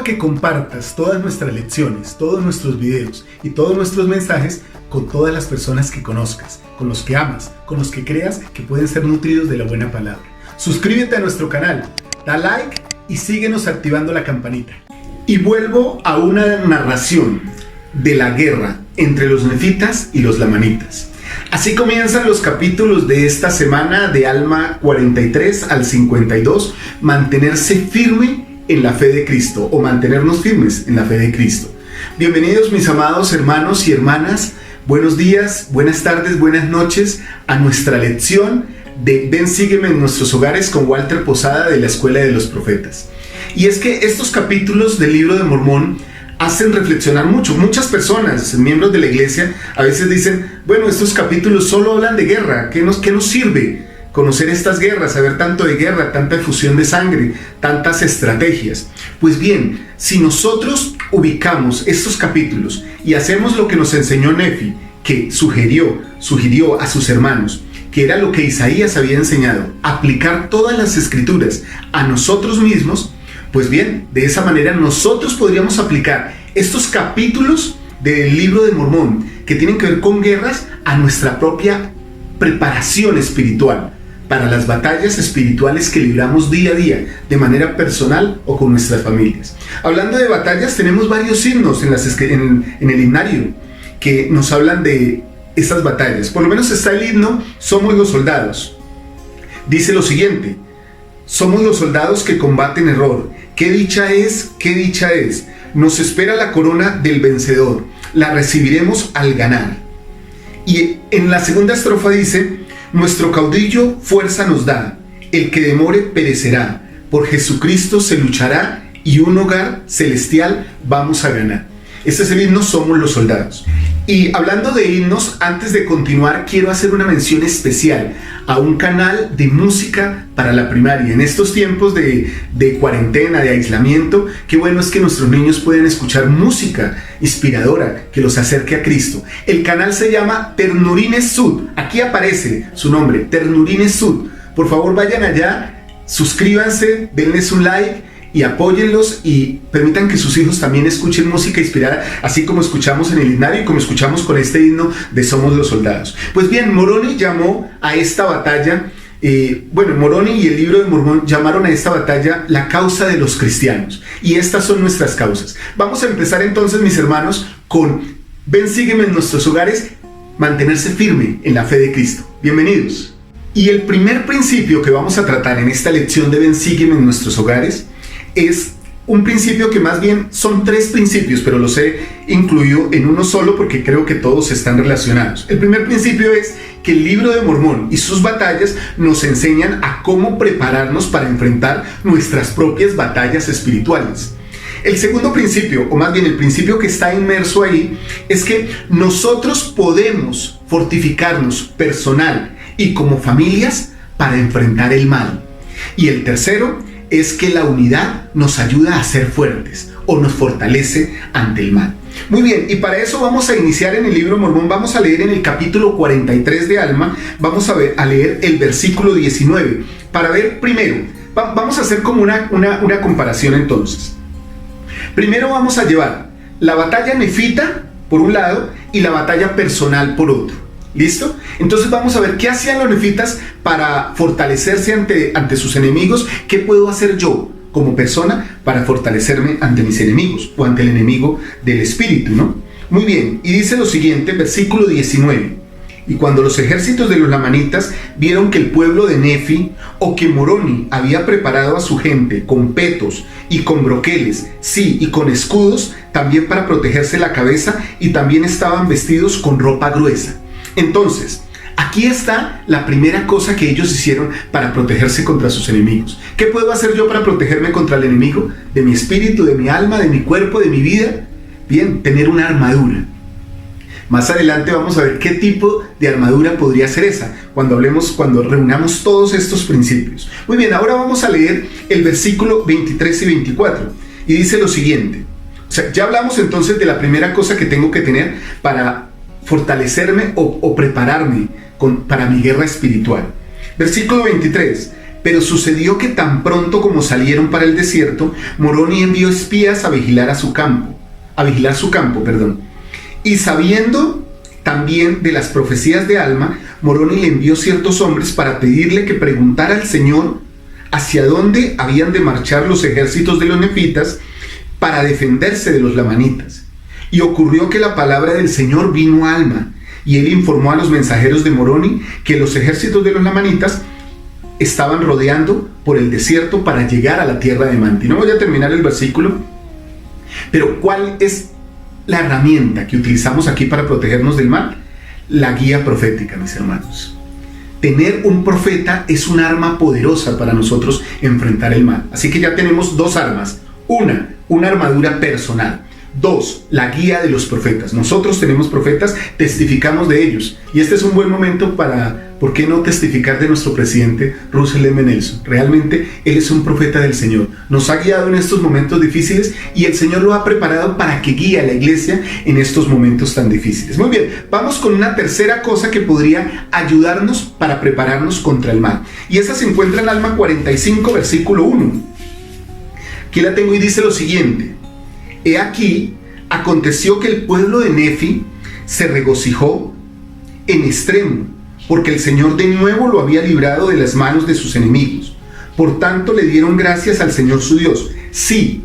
a que compartas todas nuestras lecciones, todos nuestros videos y todos nuestros mensajes con todas las personas que conozcas, con los que amas, con los que creas que pueden ser nutridos de la buena palabra. Suscríbete a nuestro canal, da like y síguenos activando la campanita. Y vuelvo a una narración de la guerra entre los nefitas y los lamanitas. Así comienzan los capítulos de esta semana de Alma 43 al 52, mantenerse firme en la fe de Cristo o mantenernos firmes en la fe de Cristo. Bienvenidos mis amados hermanos y hermanas, buenos días, buenas tardes, buenas noches a nuestra lección de Ven Sígueme en nuestros hogares con Walter Posada de la Escuela de los Profetas. Y es que estos capítulos del libro de Mormón hacen reflexionar mucho. Muchas personas, miembros de la iglesia, a veces dicen, bueno, estos capítulos solo hablan de guerra. ¿Qué nos sirve conocer estas guerras, saber tanto de guerra, tanta efusión de sangre, tantas estrategias? Pues bien, si nosotros ubicamos estos capítulos y hacemos lo que nos enseñó Nefi, que sugirió a sus hermanos, que era lo que Isaías había enseñado, aplicar todas las escrituras a nosotros mismos, pues bien, de esa manera nosotros podríamos aplicar estos capítulos del libro de Mormón que tienen que ver con guerras a nuestra propia preparación espiritual para las batallas espirituales que libramos día a día de manera personal o con nuestras familias. Hablando de batallas, tenemos varios himnos en el himnario que nos hablan de estas batallas. Por lo menos está el himno Somos los soldados. Dice lo siguiente: somos los soldados que combaten error. Qué dicha es, nos espera la corona del vencedor, la recibiremos al ganar. Y en la segunda estrofa dice: nuestro caudillo fuerza nos da, el que demore perecerá, por Jesucristo se luchará y un hogar celestial vamos a ganar. Este es el himno Somos los soldados. Y hablando de himnos, antes de continuar, quiero hacer una mención especial a un canal de música para la primaria. En estos tiempos de cuarentena, de aislamiento, qué bueno es que nuestros niños pueden escuchar música inspiradora que los acerque a Cristo. El canal se llama Ternurines Sud. Aquí aparece su nombre, Ternurines Sud. Por favor, vayan allá, suscríbanse, denles un like y apóyenlos y permitan que sus hijos también escuchen música inspirada, así como escuchamos en el himnario y como escuchamos con este himno de Somos los Soldados. Pues bien, Moroni llamó a esta batalla, Moroni y el libro de Mormón llamaron a esta batalla la causa de los cristianos. Y estas son nuestras causas. Vamos a empezar entonces, mis hermanos, con Ven Sígueme en nuestros hogares, mantenerse firme en la fe de Cristo. Bienvenidos. Y el primer principio que vamos a tratar en esta lección de Ven Sígueme en nuestros hogares es un principio que más bien son tres principios, pero los he incluido en uno solo porque creo que todos están relacionados. El primer principio es que el libro de Mormón y sus batallas nos enseñan a cómo prepararnos para enfrentar nuestras propias batallas espirituales. El segundo principio, o más bien el principio que está inmerso ahí, es que nosotros podemos fortificarnos personal y como familias para enfrentar el mal. Y el tercero es que la unidad nos ayuda a ser fuertes o nos fortalece ante el mal. Muy bien, y para eso vamos a iniciar en el libro Mormón. Vamos a leer en el capítulo 43 de Alma, vamos a leer el versículo 19, para ver primero, vamos a hacer como una comparación entonces. Primero vamos a llevar la batalla nefita por un lado y la batalla personal por otro. ¿Listo? Entonces vamos a ver qué hacían los nefitas para fortalecerse ante sus enemigos. ¿Qué puedo hacer yo como persona para fortalecerme ante mis enemigos o ante el enemigo del espíritu, ¿no? Muy bien, y dice lo siguiente, versículo 19: y cuando los ejércitos de los lamanitas vieron que el pueblo de Nefi o que Moroni había preparado a su gente con petos y con broqueles, sí, y con escudos, también para protegerse la cabeza, y también estaban vestidos con ropa gruesa. Entonces, aquí está la primera cosa que ellos hicieron para protegerse contra sus enemigos. ¿Qué puedo hacer yo para protegerme contra el enemigo? De mi espíritu, de mi alma, de mi cuerpo, de mi vida. Bien, tener una armadura. Más adelante vamos a ver qué tipo de armadura podría ser esa, cuando reunamos todos estos principios. Muy bien, ahora vamos a leer el versículo 23 y 24. Y dice lo siguiente. O sea, ya hablamos entonces de la primera cosa que tengo que tener para fortalecerme o prepararme para mi guerra espiritual. Versículo 23: Pero sucedió que tan pronto como salieron para el desierto, Moroni envió espías a vigilar su campo, Y sabiendo también de las profecías de Alma, Moroni le envió ciertos hombres para pedirle que preguntara al Señor hacia dónde habían de marchar los ejércitos de los nefitas para defenderse de los lamanitas. Y ocurrió que la palabra del Señor vino a Alma, y él informó a los mensajeros de Moroni que los ejércitos de los lamanitas estaban rodeando por el desierto para llegar a la tierra de Manti. No voy a terminar el versículo, pero ¿cuál es la herramienta que utilizamos aquí para protegernos del mal? La guía profética, mis hermanos. Tener un profeta es un arma poderosa para nosotros enfrentar el mal. Así que ya tenemos dos armas. Una armadura personal. 2, la guía de los profetas. Nosotros tenemos profetas, testificamos de ellos. Y este es un buen momento para, ¿por qué no testificar de nuestro presidente Russell M. Nelson? Realmente él es un profeta del Señor. Nos ha guiado en estos momentos difíciles y el Señor lo ha preparado para que guíe a la iglesia en estos momentos tan difíciles. Muy bien, vamos con una tercera cosa que podría ayudarnos para prepararnos contra el mal. Y esa se encuentra en Alma 45, versículo 1. Aquí la tengo y dice lo siguiente: He aquí, aconteció que el pueblo de Nefi se regocijó en extremo, porque el Señor de nuevo lo había librado de las manos de sus enemigos. Por tanto, le dieron gracias al Señor su Dios. Sí,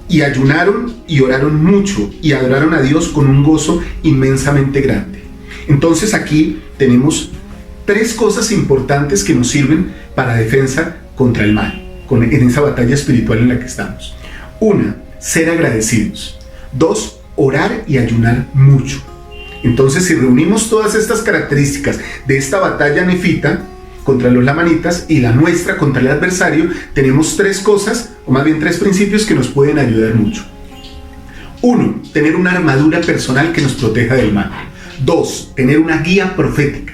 y ayunaron y oraron mucho, y adoraron a Dios con un gozo inmensamente grande. Entonces aquí tenemos 3 cosas importantes que nos sirven para defensa contra el mal, en esa batalla espiritual en la que estamos. 1, ser agradecidos. 2, orar y ayunar mucho. Entonces, si reunimos todas estas características de esta batalla nefita contra los lamanitas y la nuestra contra el adversario, tenemos 3 cosas, o más bien 3 principios que nos pueden ayudar mucho. 1, tener una armadura personal que nos proteja del mal. 2, tener una guía profética.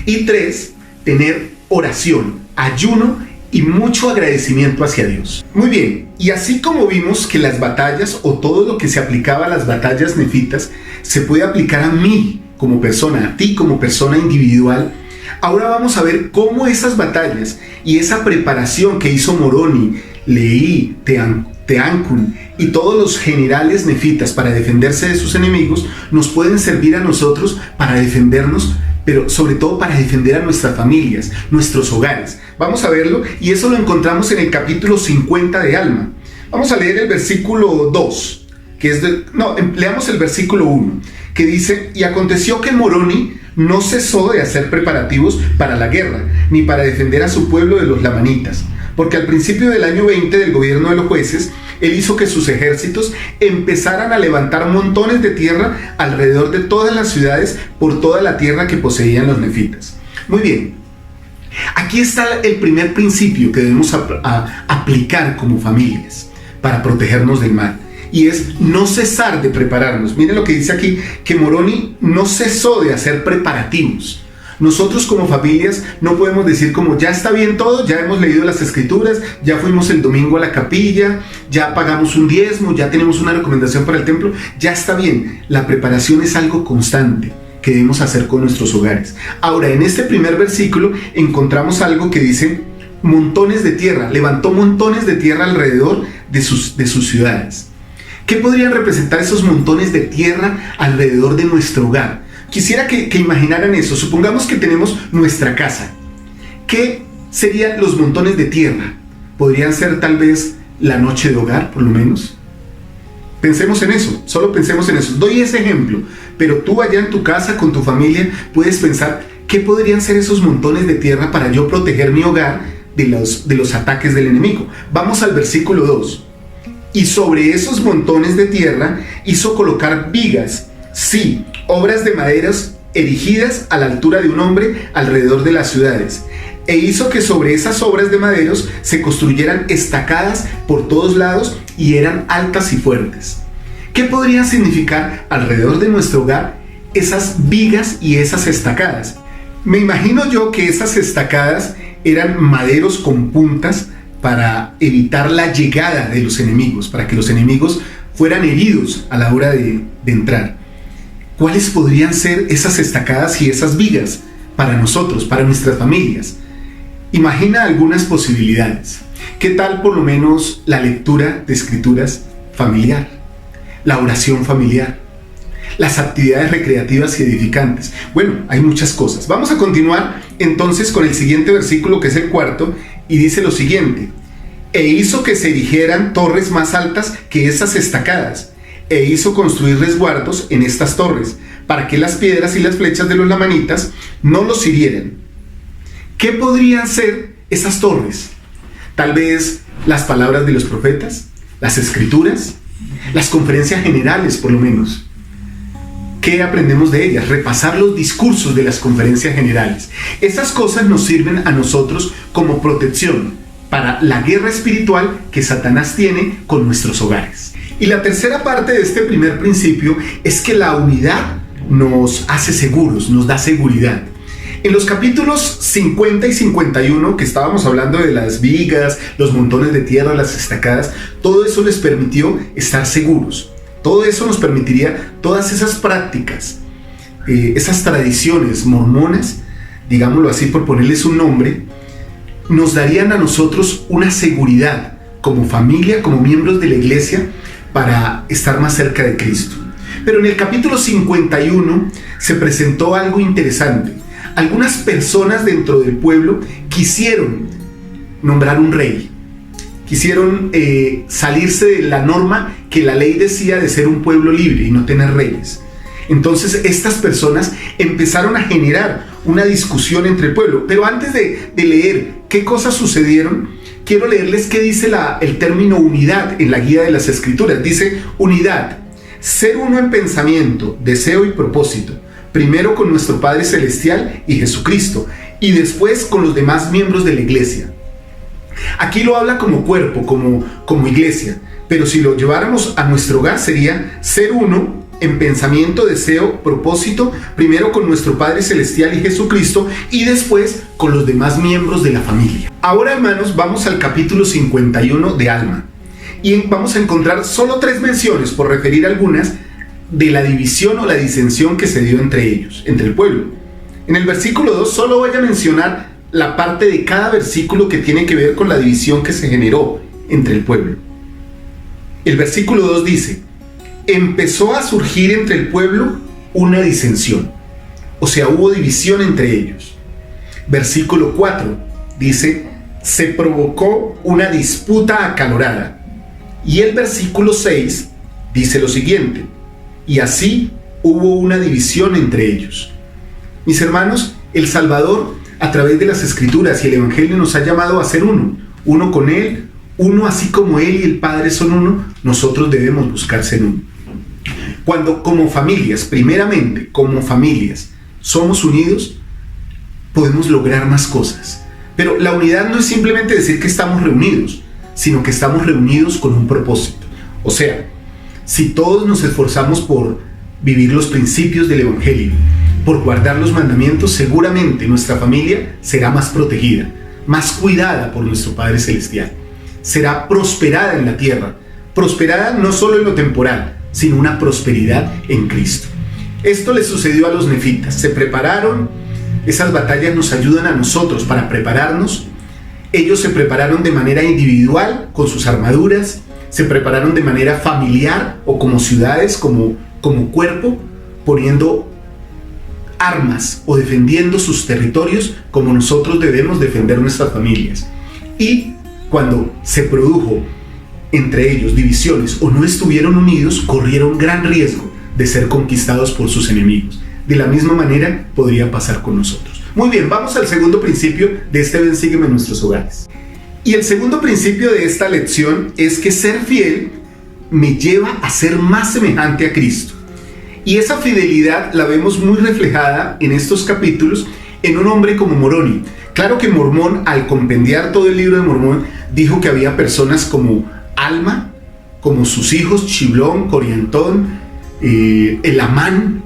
Y 3, tener oración, ayuno y mucho agradecimiento hacia Dios. Muy bien, y así como vimos que las batallas o todo lo que se aplicaba a las batallas nefitas se puede aplicar a mí como persona, a ti como persona individual, ahora vamos a ver cómo esas batallas y esa preparación que hizo Moroni, Leí, Teancún y todos los generales nefitas para defenderse de sus enemigos nos pueden servir a nosotros para defendernos, pero sobre todo para defender a nuestras familias, nuestros hogares. Vamos a verlo, y eso lo encontramos en el capítulo 50 de Alma. Vamos a leer el versículo 2, leamos el versículo 1, que dice: Y aconteció que Moroni no cesó de hacer preparativos para la guerra, ni para defender a su pueblo de los lamanitas, porque al principio del año 20 del gobierno de los jueces, él hizo que sus ejércitos empezaran a levantar montones de tierra alrededor de todas las ciudades por toda la tierra que poseían los nefitas. Muy bien, aquí está el primer principio que debemos aplicar como familias para protegernos del mal, y es no cesar de prepararnos. Miren lo que dice aquí, que Moroni no cesó de hacer preparativos. Nosotros como familias no podemos decir como ya está bien todo, ya hemos leído las escrituras, ya fuimos el domingo a la capilla, ya pagamos un diezmo, ya tenemos una recomendación para el templo, ya está bien. La preparación es algo constante que debemos hacer con nuestros hogares. Ahora, en este primer versículo encontramos algo que dice montones de tierra, levantó montones de tierra alrededor de sus ciudades. ¿Qué podrían representar esos montones de tierra alrededor de nuestro hogar? Quisiera que imaginaran eso. Supongamos que tenemos nuestra casa. ¿Qué serían los montones de tierra? ¿Podrían ser tal vez la noche de hogar, por lo menos? Pensemos en eso, solo pensemos en eso. Doy ese ejemplo, pero tú allá en tu casa con tu familia puedes pensar qué podrían ser esos montones de tierra para yo proteger mi hogar de los ataques del enemigo. Vamos al versículo 2. Y sobre esos montones de tierra hizo colocar vigas, sí, obras de maderas erigidas a la altura de un hombre alrededor de las ciudades, e hizo que sobre esas obras de maderos se construyeran estacadas por todos lados y eran altas y fuertes. ¿Qué podrían significar alrededor de nuestro hogar esas vigas y esas estacadas? Me imagino yo que esas estacadas eran maderos con puntas para evitar la llegada de los enemigos, para que los enemigos fueran heridos a la hora de entrar. ¿Cuáles podrían ser esas estacadas y esas vigas para nosotros, para nuestras familias? Imagina algunas posibilidades. ¿Qué tal por lo menos la lectura de escrituras familiar? La oración familiar, las actividades recreativas y edificantes. Bueno, hay muchas cosas. Vamos a continuar entonces con el siguiente versículo, que es el 4, y dice lo siguiente: e hizo que se erigieran torres más altas que estas estacadas, e hizo construir resguardos en estas torres, para que las piedras y las flechas de los lamanitas no los hirieran. ¿Qué podrían ser esas torres? Tal vez las palabras de los profetas, las escrituras, las conferencias generales por lo menos. ¿Qué aprendemos de ellas? Repasar los discursos de las conferencias generales. Esas cosas nos sirven a nosotros como protección para la guerra espiritual que Satanás tiene con nuestros hogares. Y la tercera parte de este primer principio es que la unidad nos hace seguros, nos da seguridad. En los capítulos 50 y 51, que estábamos hablando de las vigas, los montones de tierra, las estacadas, todo eso les permitió estar seguros. Todo eso nos permitiría, todas esas prácticas, esas tradiciones mormonas, digámoslo así por ponerles un nombre, nos darían a nosotros una seguridad como familia, como miembros de la iglesia, para estar más cerca de Cristo. Pero en el capítulo 51 se presentó algo interesante. Algunas personas dentro del pueblo quisieron nombrar un rey. Quisieron salirse de la norma que la ley decía de ser un pueblo libre y no tener reyes. Entonces estas personas empezaron a generar una discusión entre el pueblo. Pero antes de leer qué cosas sucedieron, quiero leerles qué dice el término unidad en la guía de las escrituras. Dice: unidad, ser uno en pensamiento, deseo y propósito, primero con nuestro Padre Celestial y Jesucristo, y después con los demás miembros de la iglesia. Aquí lo habla como cuerpo, como iglesia, pero si lo lleváramos a nuestro hogar sería ser uno en pensamiento, deseo, propósito, primero con nuestro Padre Celestial y Jesucristo, y después con los demás miembros de la familia. Ahora, hermanos, vamos al capítulo 51 de Alma, y vamos a encontrar solo 3 menciones, por referir algunas, de la división o la disensión que se dio entre ellos, entre el pueblo. En el versículo 2 solo voy a mencionar la parte de cada versículo que tiene que ver con la división que se generó entre el pueblo. El versículo 2 dice: empezó a surgir entre el pueblo una disensión, o sea, hubo división entre ellos. Versículo 4 dice: se provocó una disputa acalorada. Y el versículo 6 dice lo siguiente: y así hubo una división entre ellos. Mis hermanos, el Salvador, a través de las Escrituras y el Evangelio, nos ha llamado a ser uno con Él, uno así como Él y el Padre son uno. Nosotros debemos buscar ser uno. Cuando como familias, primeramente como familias, somos unidos, podemos lograr más cosas. Pero la unidad no es simplemente decir que estamos reunidos, sino que estamos reunidos con un propósito. O sea, si todos nos esforzamos por vivir los principios del Evangelio, por guardar los mandamientos, seguramente nuestra familia será más protegida, más cuidada por nuestro Padre Celestial. Será prosperada en la tierra, prosperada no solo en lo temporal, sino una prosperidad en Cristo. Esto le sucedió a los nefitas. Se prepararon, esas batallas nos ayudan a nosotros para prepararnos. Ellos se prepararon de manera individual, con sus armaduras, se prepararon de manera familiar o como ciudades, como cuerpo, poniendo armas o defendiendo sus territorios como nosotros debemos defender nuestras familias. Y cuando se produjo entre ellos divisiones o no estuvieron unidos, corrieron gran riesgo de ser conquistados por sus enemigos. De la misma manera podría pasar con nosotros. Muy bien, vamos al segundo principio de este Ven, Sígueme en nuestros hogares. Y el segundo principio de esta lección es que ser fiel me lleva a ser más semejante a Cristo. Y esa fidelidad la vemos muy reflejada en estos capítulos en un hombre como Moroni. Claro que Mormón, al compendiar todo el libro de Mormón, dijo que había personas como Alma, como sus hijos Chiblón, Coriantón, Elamán,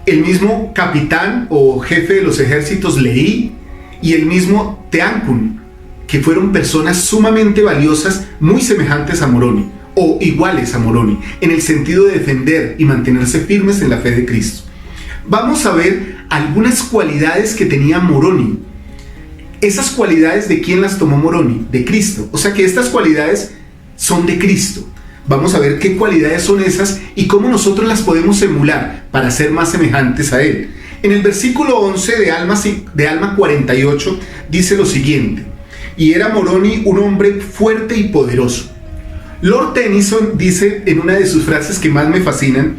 el mismo capitán o jefe de los ejércitos Leí y el mismo Teancún, que fueron personas sumamente valiosas, muy semejantes a Moroni o iguales a Moroni, en el sentido de defender y mantenerse firmes en la fe de Cristo. Vamos a ver algunas cualidades que tenía Moroni. Esas cualidades, ¿de quién las tomó Moroni? De Cristo. O sea que estas cualidades son de Cristo. Vamos a ver qué cualidades son esas y cómo nosotros las podemos emular para ser más semejantes a Él. En el versículo 11 de Alma 48 dice lo siguiente: y era Moroni un hombre fuerte y poderoso. Lord Tennyson dice en una de sus frases que más me fascinan: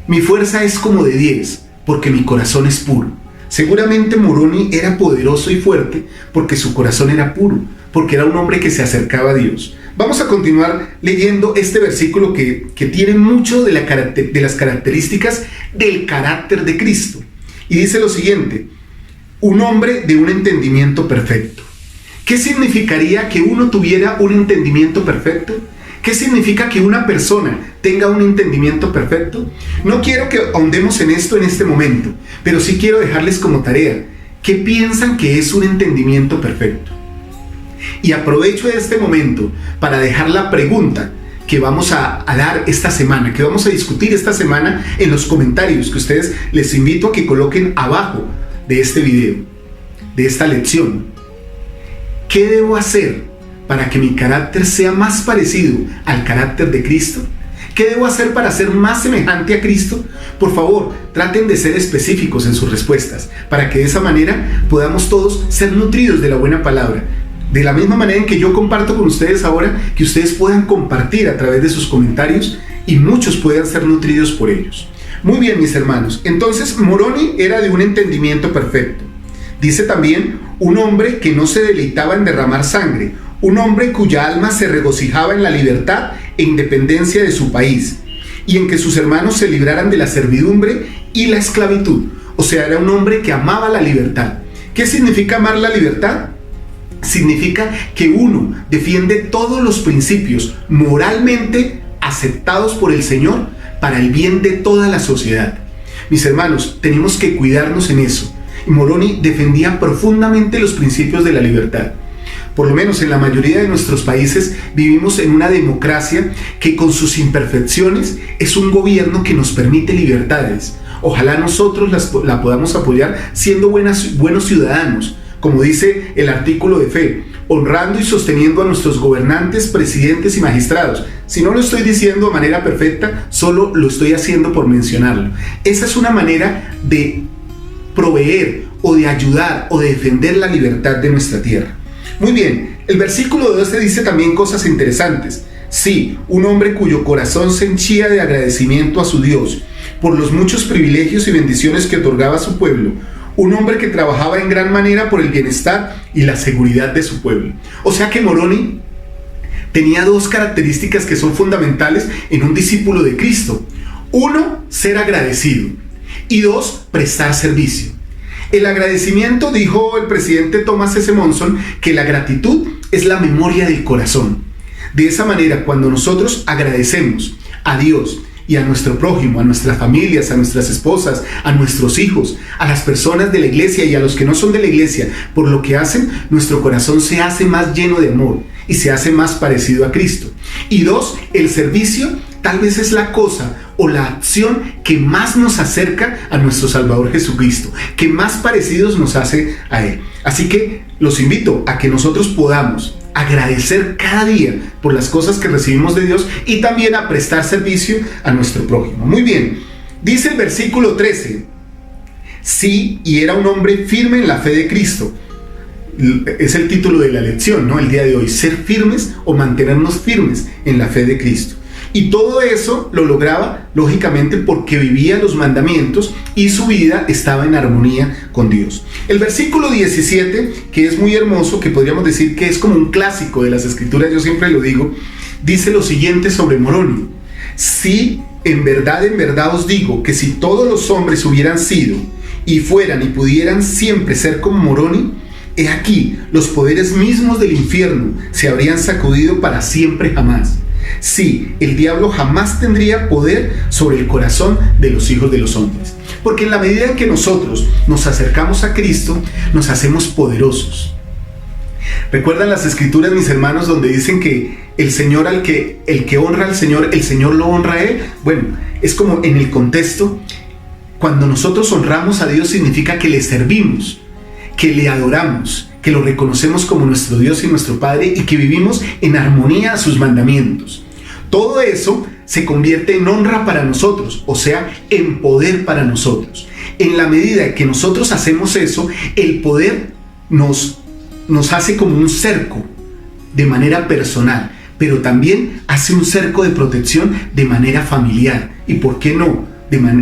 mi fuerza es como de 10, porque mi corazón es puro. Seguramente Moroni era poderoso y fuerte porque su corazón era puro, porque era un hombre que se acercaba a Dios. Vamos a continuar leyendo este versículo que tiene mucho de las características del carácter de Cristo. Y dice lo siguiente: un hombre de un entendimiento perfecto. ¿Qué significaría que uno tuviera un entendimiento perfecto? ¿Qué significa que una persona tenga un entendimiento perfecto? No quiero que ahondemos en esto en este momento, pero sí quiero dejarles como tarea: ¿qué piensan que es un entendimiento perfecto? Y aprovecho este momento para dejar la pregunta que vamos a dar esta semana, que vamos a discutir esta semana en los comentarios, que ustedes les invito a que coloquen abajo de este video, de esta lección. ¿Qué debo hacer para que mi carácter sea más parecido al carácter de Cristo? ¿Qué debo hacer para ser más semejante a Cristo? Por favor, traten de ser específicos en sus respuestas, para que de esa manera podamos todos ser nutridos de la buena palabra. De la misma manera en que yo comparto con ustedes ahora, que ustedes puedan compartir a través de sus comentarios y muchos puedan ser nutridos por ellos. Muy bien, mis hermanos. Entonces, Moroni era de un entendimiento perfecto. Dice también: un hombre que no se deleitaba en derramar sangre, un hombre cuya alma se regocijaba en la libertad e independencia de su país, y en que sus hermanos se libraran de la servidumbre y la esclavitud. O sea, era un hombre que amaba la libertad. ¿Qué significa amar la libertad? Significa que uno defiende todos los principios moralmente aceptados por el Señor para el bien de toda la sociedad. Mis hermanos, tenemos que cuidarnos en eso. Moroni defendía profundamente los principios de la libertad. Por lo menos en la mayoría de nuestros países vivimos en una democracia que, con sus imperfecciones, es un gobierno que nos permite libertades. Ojalá nosotros la podamos apoyar siendo buenos ciudadanos, como dice el artículo de fe, honrando y sosteniendo a nuestros gobernantes, presidentes y magistrados. Si no lo estoy diciendo de manera perfecta, solo lo estoy haciendo por mencionarlo. Esa es una manera de proveer o de ayudar o de defender la libertad de nuestra tierra. Muy bien, el versículo 12 dice también cosas interesantes. Sí, un hombre cuyo corazón se henchía de agradecimiento a su Dios por los muchos privilegios y bendiciones que otorgaba a su pueblo. Un hombre que trabajaba en gran manera por el bienestar y la seguridad de su pueblo. O sea que Moroni tenía dos características que son fundamentales en un discípulo de Cristo. Uno, ser agradecido. Y dos, prestar servicio. El agradecimiento, dijo el presidente Thomas S. Monson, que la gratitud es la memoria del corazón. De esa manera, cuando nosotros agradecemos a Dios y a nuestro prójimo, a nuestras familias, a nuestras esposas, a nuestros hijos, a las personas de la iglesia y a los que no son de la iglesia, por lo que hacen, nuestro corazón se hace más lleno de amor y se hace más parecido a Cristo. Y dos, el servicio tal vez es la cosa o la acción que más nos acerca a nuestro Salvador Jesucristo, que más parecidos nos hace a Él. Así que los invito a que nosotros podamos agradecer cada día por las cosas que recibimos de Dios y también a prestar servicio a nuestro prójimo. Muy bien, dice el versículo 13: sí, y era un hombre firme en la fe de Cristo. Es el título de la lección, ¿no? El día de hoy, ser firmes o mantenernos firmes en la fe de Cristo. Y todo eso lo lograba, lógicamente, porque vivía los mandamientos y su vida estaba en armonía con Dios. El versículo 17, que es muy hermoso, que podríamos decir que es como un clásico de las Escrituras, yo siempre lo digo, dice lo siguiente sobre Moroni: sí, en verdad os digo que si todos los hombres hubieran sido y fueran y pudieran siempre ser como Moroni, he aquí, los poderes mismos del infierno se habrían sacudido para siempre jamás. Sí, el diablo jamás tendría poder sobre el corazón de los hijos de los hombres. Porque en la medida en que nosotros nos acercamos a Cristo, nos hacemos poderosos. ¿Recuerdan las Escrituras, mis hermanos, donde dicen que el Señor el que honra al Señor, el Señor lo honra a Él? Bueno, es como en el contexto, cuando nosotros honramos a Dios significa que le servimos, que le adoramos, que lo reconocemos como nuestro Dios y nuestro Padre y que vivimos en armonía a sus mandamientos. Todo eso se convierte en honra para nosotros, o sea, en poder para nosotros. En la medida que nosotros hacemos eso, el poder nos hace como un cerco de manera personal, pero también hace un cerco de protección de manera familiar. ¿Y por qué no?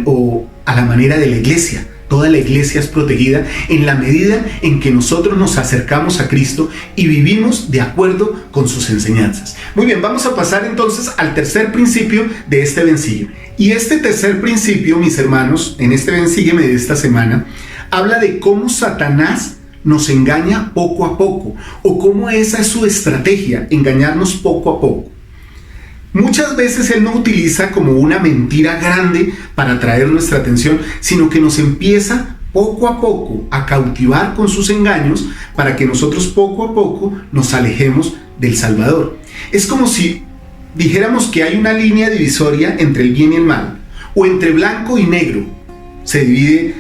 O a la manera de la iglesia. Toda la iglesia es protegida en la medida en que nosotros nos acercamos a Cristo y vivimos de acuerdo con sus enseñanzas. Muy bien, vamos a pasar entonces al tercer principio de este Ven Sígueme. Y este tercer principio, mis hermanos, en este Ven Sígueme de esta semana, habla de cómo Satanás nos engaña poco a poco, o cómo esa es su estrategia, engañarnos poco a poco. Muchas veces él no utiliza como una mentira grande para atraer nuestra atención, sino que nos empieza poco a poco a cautivar con sus engaños para que nosotros poco a poco nos alejemos del Salvador. Es como si dijéramos que hay una línea divisoria entre el bien y el mal, o entre blanco y negro. Se divide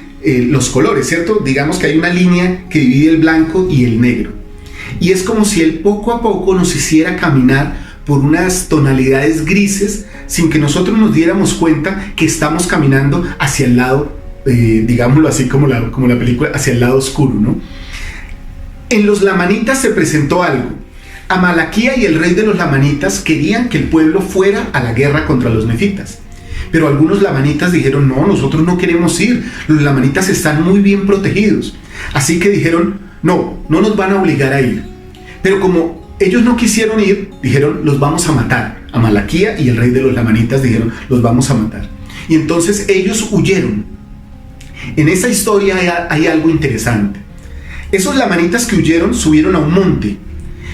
los colores, ¿cierto? Digamos que hay una línea que divide el blanco y el negro. Y es como si él poco a poco nos hiciera caminar por unas tonalidades grises sin que nosotros nos diéramos cuenta que estamos caminando hacia el lado, digámoslo así como la película, hacia el lado oscuro, ¿no? En los lamanitas se presentó algo. Amalaquía y el rey de los lamanitas querían que el pueblo fuera a la guerra contra los nefitas. Pero algunos lamanitas dijeron, no, nosotros no queremos ir, los lamanitas están muy bien protegidos. Así que dijeron, no nos van a obligar a ir. Pero como ellos no quisieron ir, dijeron, los vamos a matar. Amalaquía y el rey de los lamanitas dijeron, los vamos a matar. Y entonces ellos huyeron. En esa historia hay algo interesante. Esos lamanitas que huyeron subieron a un monte.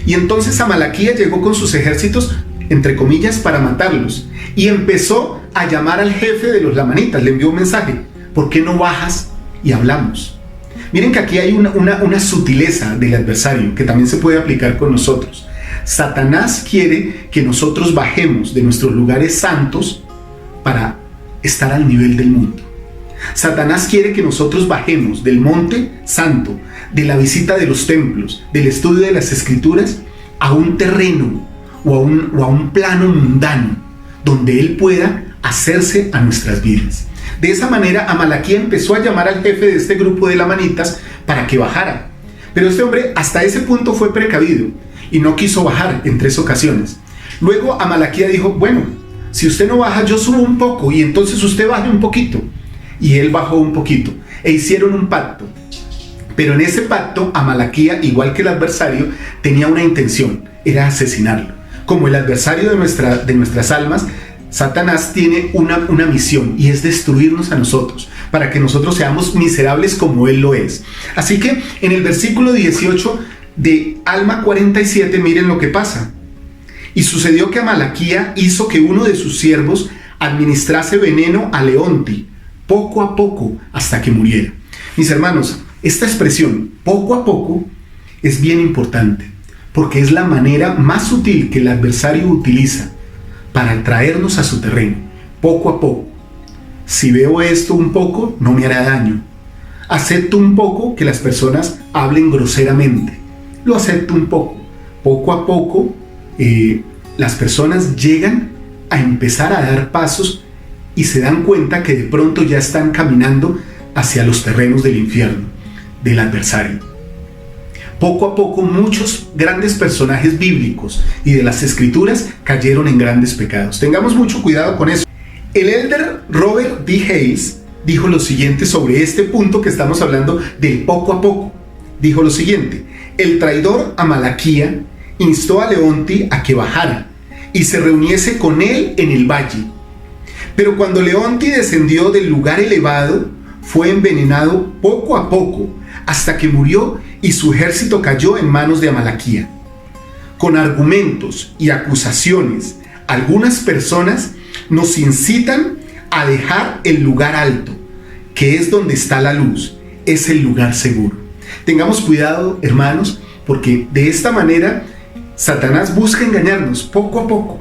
Y entonces Amalaquía llegó con sus ejércitos, entre comillas, para matarlos. Y empezó a llamar al jefe de los lamanitas. Le envió un mensaje. ¿Por qué no bajas y hablamos? Miren que aquí hay una sutileza del adversario que también se puede aplicar con nosotros. Satanás quiere que nosotros bajemos de nuestros lugares santos para estar al nivel del mundo. Satanás quiere que nosotros bajemos del monte santo, de la visita de los templos, del estudio de las escrituras, a un terreno o a un plano mundano, donde él pueda hacerse a nuestras vidas. De esa manera, Amalaquía empezó a llamar al jefe de este grupo de lamanitas para que bajara. Pero este hombre hasta ese punto fue precavido y no quiso bajar en 3 ocasiones. Luego Amalaquía dijo, bueno, si usted no baja, yo subo un poco y entonces usted baje un poquito. Y él bajó un poquito e hicieron un pacto. Pero en ese pacto, Amalaquía, igual que el adversario, tenía una intención, era asesinarlo. Como el adversario de nuestras almas, Satanás tiene una misión y es destruirnos a nosotros, para que nosotros seamos miserables como él lo es. Así que en el versículo 18 de Alma 47, miren lo que pasa. Y sucedió que Amalaquía hizo que uno de sus siervos administrase veneno a Leonti, poco a poco, hasta que muriera. Mis hermanos, esta expresión, poco a poco, es bien importante, porque es la manera más sutil que el adversario utiliza para traernos a su terreno, poco a poco. Si veo esto un poco, no me hará daño. Acepto un poco que las personas hablen groseramente. Lo acepto un poco. Poco a poco, las personas llegan a empezar a dar pasos y se dan cuenta que de pronto ya están caminando hacia los terrenos del infierno, del adversario. Poco a poco muchos grandes personajes bíblicos y de las escrituras cayeron en grandes pecados. Tengamos mucho cuidado con eso. El elder Robert D. Hales dijo lo siguiente sobre este punto que estamos hablando del poco a poco. Dijo lo siguiente: el traidor Amalaquía instó a Leonti a que bajara y se reuniese con él en el valle. Pero cuando Leonti descendió del lugar elevado, fue envenenado poco a poco hasta que murió y su ejército cayó en manos de Amalaquía. Con argumentos y acusaciones, algunas personas nos incitan a dejar el lugar alto, que es donde está la luz, es el lugar seguro. Tengamos cuidado, hermanos, porque de esta manera Satanás busca engañarnos poco a poco,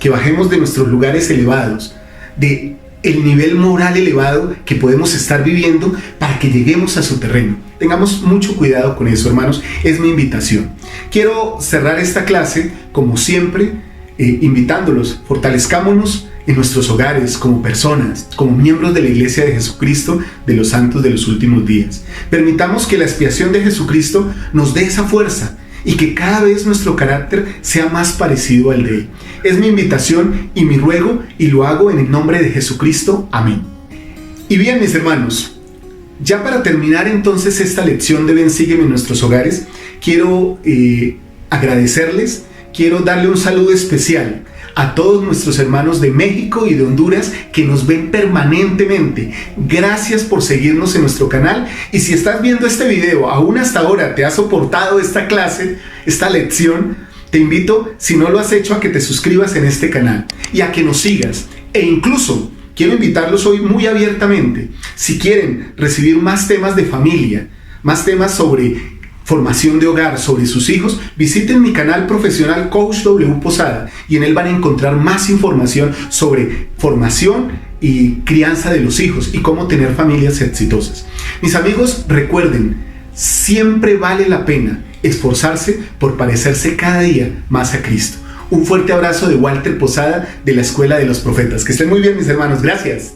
que bajemos de nuestros lugares elevados, de el nivel moral elevado que podemos estar viviendo para que lleguemos a su terreno. Tengamos mucho cuidado con eso, hermanos, es mi invitación. Quiero cerrar esta clase, como siempre, invitándolos, fortalezcámonos en nuestros hogares como personas, como miembros de la Iglesia de Jesucristo de los santos de los últimos días. Permitamos que la expiación de Jesucristo nos dé esa fuerza y que cada vez nuestro carácter sea más parecido al de Él. Es mi invitación y mi ruego, y lo hago en el nombre de Jesucristo. Amén. Y bien, mis hermanos, ya para terminar entonces esta lección de Ven, Sígueme en nuestros hogares, quiero agradecerles, quiero darle un saludo especial a todos nuestros hermanos de México y de Honduras que nos ven permanentemente. Gracias por seguirnos en nuestro canal, y si estás viendo este video, aún hasta ahora te has soportado esta clase, esta lección, te invito, si no lo has hecho, a que te suscribas en este canal y a que nos sigas. E incluso quiero invitarlos hoy muy abiertamente, si quieren recibir más temas de familia, más temas sobre formación de hogar, sobre sus hijos, visiten mi canal profesional Coach W Posada, y en él van a encontrar más información sobre formación y crianza de los hijos y cómo tener familias exitosas. Mis amigos, recuerden, siempre vale la pena esforzarse por parecerse cada día más a Cristo. Un fuerte abrazo de Walter Posada, de la Escuela de los Profetas. Que estén muy bien, mis hermanos. Gracias.